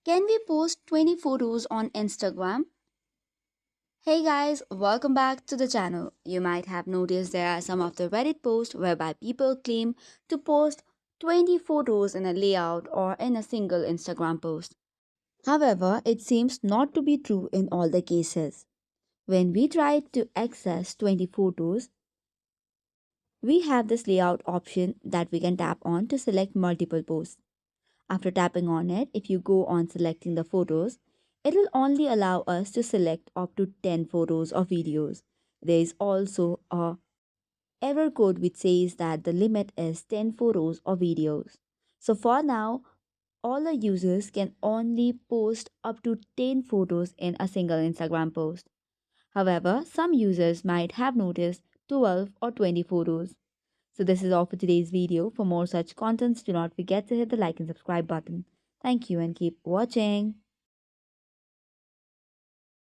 Can we post 20 photos on Instagram? Hey guys, welcome back to the channel. You might have noticed there are some of the Reddit posts whereby people claim to post 20 photos in a layout or in a single Instagram post. However, it seems not to be true in all the cases. When we try to access 20 photos, we have this layout option that we can tap on to select multiple posts. After tapping on it, if you go on selecting the photos, it will only allow us to select up to 10 photos or videos. There is also a error code which says that the limit is 10 photos or videos. So for now, all the users can only post up to 10 photos in a single Instagram post. However, some users might have noticed 12 or 20 photos. So this is all for today's video. For more such contents, do not forget to hit the like and subscribe button. Thank you and keep watching.